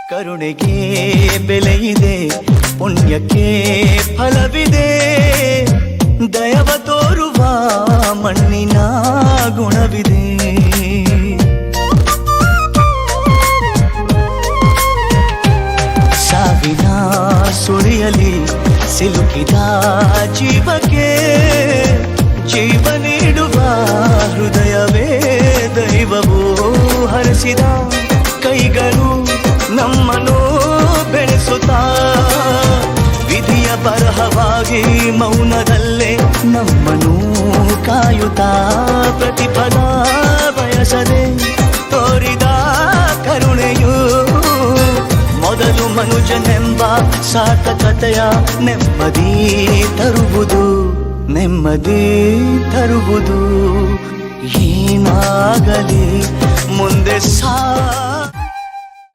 ಕರುಣೆಗೆ ಬೆಲೆಯಿದೆ, ಪುಣ್ಯಕ್ಕೆ ಫಲವಿದೆ, ದಯವ ತೋರುವ ಮಣ್ಣಿನ ಗುಣವಿದೆ. ಸಾವಿನ ಸುಳಿಯಲಿ ಸಿಲುಕಿದ ಜೀವಕ್ಕೆ ಜೀವ ನೀಡುವ ಹೃದಯವೇ ದೈವವೂ ಹರಿಸಿದ ಕೈಗಳು ನಮ್ಮನ್ನು ಬೆಳೆಸುತ್ತಾ ವಿಧಿಯ ಬರಹವಾಗಿ ಮೌನದಲ್ಲೇ ನಮ್ಮನ್ನು ಕಾಯುತ್ತಾ ಪ್ರತಿಫಲ ಬಯಸದೆ ತೋರಿದ ಕರುಣೆಯು ಮೊದಲು ಮನುಜನೆಂಬ ಸಾರ್ಥಕತೆಯ ನೆಮ್ಮದಿ ತರುವುದು, ನೆಮ್ಮದಿ ತರುವುದು. ಏನಾಗಲಿ ಮುಂದೆ